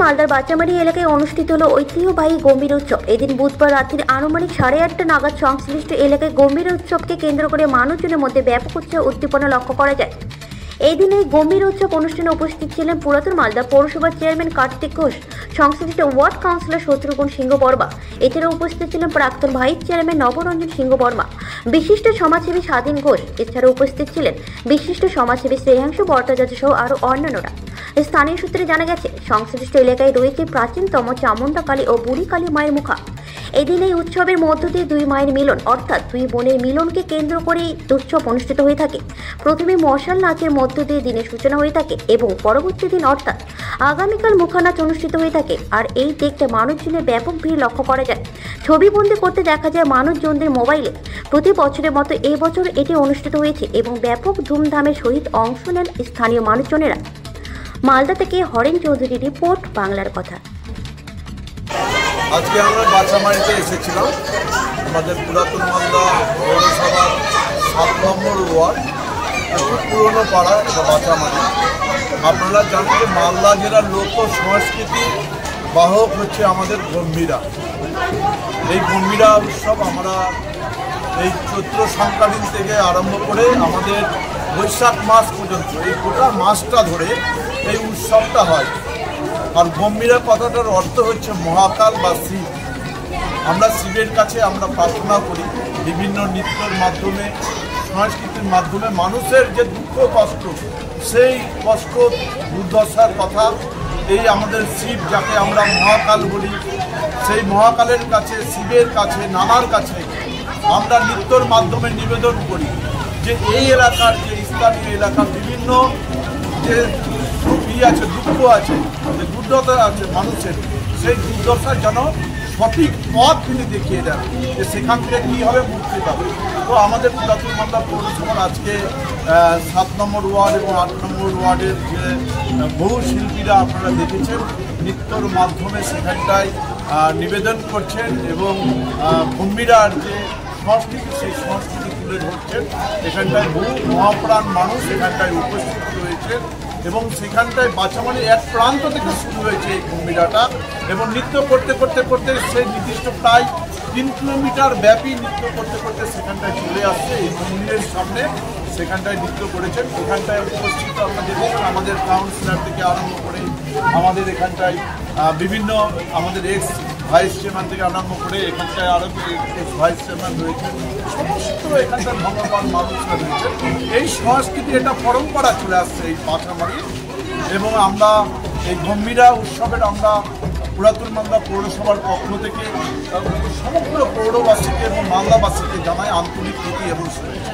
মালদার বাচ্চামারি এলাকায় অনুষ্ঠিত হলো ঐতিহ্যবাহী গম্ভীর উৎসব। এদিন বুধবার রাত্রির আনুমানিক 8:30 নাগাদ সংশ্লিষ্ট এলাকায় গম্ভীর উৎসবকে কেন্দ্র করে মানুষজনের মধ্যে ব্যাপক উৎসাহ উদ্দীপনা লক্ষ্য করা যায়। এই দিন এই গম্ভীর উৎসব অনুষ্ঠানে উপস্থিত ছিলেন পুরাতন মালদা পৌরসভার চেয়ারম্যান কার্তিক ঘোষ, সংশ্লিষ্ট ওয়ার্ড কাউন্সিলর শত্রুঘ্ন সিংহ বর্মা। এছাড়াও উপস্থিত ছিলেন প্রাক্তন ভাইস চেয়ারম্যান নবরঞ্জন সিংহ বর্মা, বিশিষ্ট সমাজসেবী স্বাধীন ঘোষ। এছাড়াও উপস্থিত ছিলেন বিশিষ্ট সমাজসেবী শ্রেয়াংশু ভট্টাচার্য সহ আরও অন্যান্যরা। স্থানীয় সূত্রে জানা গেছে, সংশ্লিষ্ট এলাকায় রয়েছে প্রাচীনতম চামুন্ডা কালী ও বুড়ি কালী মায়ের মুখা। এদিন এই উৎসবের মধ্য দিয়ে দুই মায়ের মিলন অর্থাৎ দুই বোনের মিলনকে কেন্দ্র করেই উৎসব অনুষ্ঠিত হয়ে থাকে। প্রথমে মশাল নাচের মধ্য দিয়ে দিনের সূচনা হয়ে থাকে এবং পরবর্তী দিন অর্থাৎ আগামীকাল মুখা নাচ অনুষ্ঠিত হয়ে থাকে। আর এই দেখতে মানুষজনের ব্যাপক ভিড় লক্ষ্য করা যায়। ছবিবন্দি করতে দেখা যায় মানুষজনদের মোবাইলে। প্রতি বছরের মতো এবছর এটি অনুষ্ঠিত হয়েছে এবং ব্যাপক ধুমধামের সহিত অংশ নেন স্থানীয় মানুষজনেরা। মালদা থেকে হরেন চৌধুরী রিপোর্ট, বাংলার কথা। আজকে আমরা বাচ্চামারিতে এসেছিলাম। আমাদের পুরাতন মালদা পৌরসভার 7 নম্বর ওয়ার্ড, খুব পুরনো পাড়া, এটা বাচ্চামারি। আপনারা জানেন যে মালদা জেলার লোক সংস্কৃতি বাহক হচ্ছে আমাদের গম্ভীরা। এই গম্ভীরা উৎসব আমরা এই চৈত্র সংক্রান্তি থেকে আরম্ভ করে আমাদের বৈশাখ মাস পর্যন্ত এই গোটা মাসটা ধরে এই উৎসবটা হয়। আর গম্ভীরা কথাটার অর্থ হচ্ছে মহাকাল বা শিব। আমরা শিবের কাছে আমরা প্রার্থনা করি বিভিন্ন নৃত্যের মাধ্যমে, সংস্কৃতির মাধ্যমে মানুষের যে দুঃখ কষ্ট, সেই কষ্ট দুর্দশার কথা এই আমাদের শিব, যাকে আমরা মহাকাল বলি, সেই মহাকালের কাছে, শিবের কাছে, নানার কাছে আমরা নৃত্যের মাধ্যমে নিবেদন করি যে এই এলাকার, যে স্থানীয় এলাকার বিভিন্ন যে আছে, দুঃখ আছে, যে দুর্দশা আছে মানুষের, সেই দুর্দশার যেন সঠিক পথ তিনি দেখিয়ে দেন যে সেখান থেকে কীভাবে মুক্তি পাবে। তো আমাদের পুরাতন মালদা পৌরসভার আজকে 7 নম্বর ওয়ার্ড এবং 8 নম্বর ওয়ার্ডের যে বহু শিল্পীরা আপনারা দেখেছেন নৃত্যর মাধ্যমে সেখানটায় নিবেদন করছেন এবং গম্ভীরার যে সংস্কৃতি, সেই সংস্কৃতি তুলে ধরছেন। এখানটায় বহু মহাপ্রাণ মানুষ এখানটায় উপস্থিত রয়েছেন এবং সেখানটায় বাচ্চামারি এক প্রান্ত থেকে শুরু হয়েছে এই গম্ভীরাটা এবং নৃত্য করতে করতে করতে সেই নির্দিষ্ট প্রায় 3 কিলোমিটার ব্যাপী নৃত্য করতে করতে সেখানটায় চলে আসছে এই মন্দিরের সামনে। সেখানটায় নৃত্য করেছেন। এখানটায় উপস্থিত আপনাদের আমাদের কাউন্সিলর থেকে আরম্ভ করে আমাদের এখানটায় বিভিন্ন আমাদের এক্স ভাইস চেয়ারম্যান থেকে আরম্ভ করে এখানটায় আরও এক্স ভাইস চেয়ারম্যান রয়েছেন, সমস্ত এখানকার ধর্মপ্রাণ মানুষরা রয়েছে। এই সংস্কৃতি, এটা পরম্পরা চলে আসছে এই বাচ্চামারি এবং আমরা এই গম্ভীরা উৎসবের আমরা পুরাতন মালদা পৌরসভার পক্ষ থেকে সমগ্র পৌরবাসীকে এবং মালদাবাসীকে জানাই আন্তরিক প্রীতি এবং শুভেচ্ছা।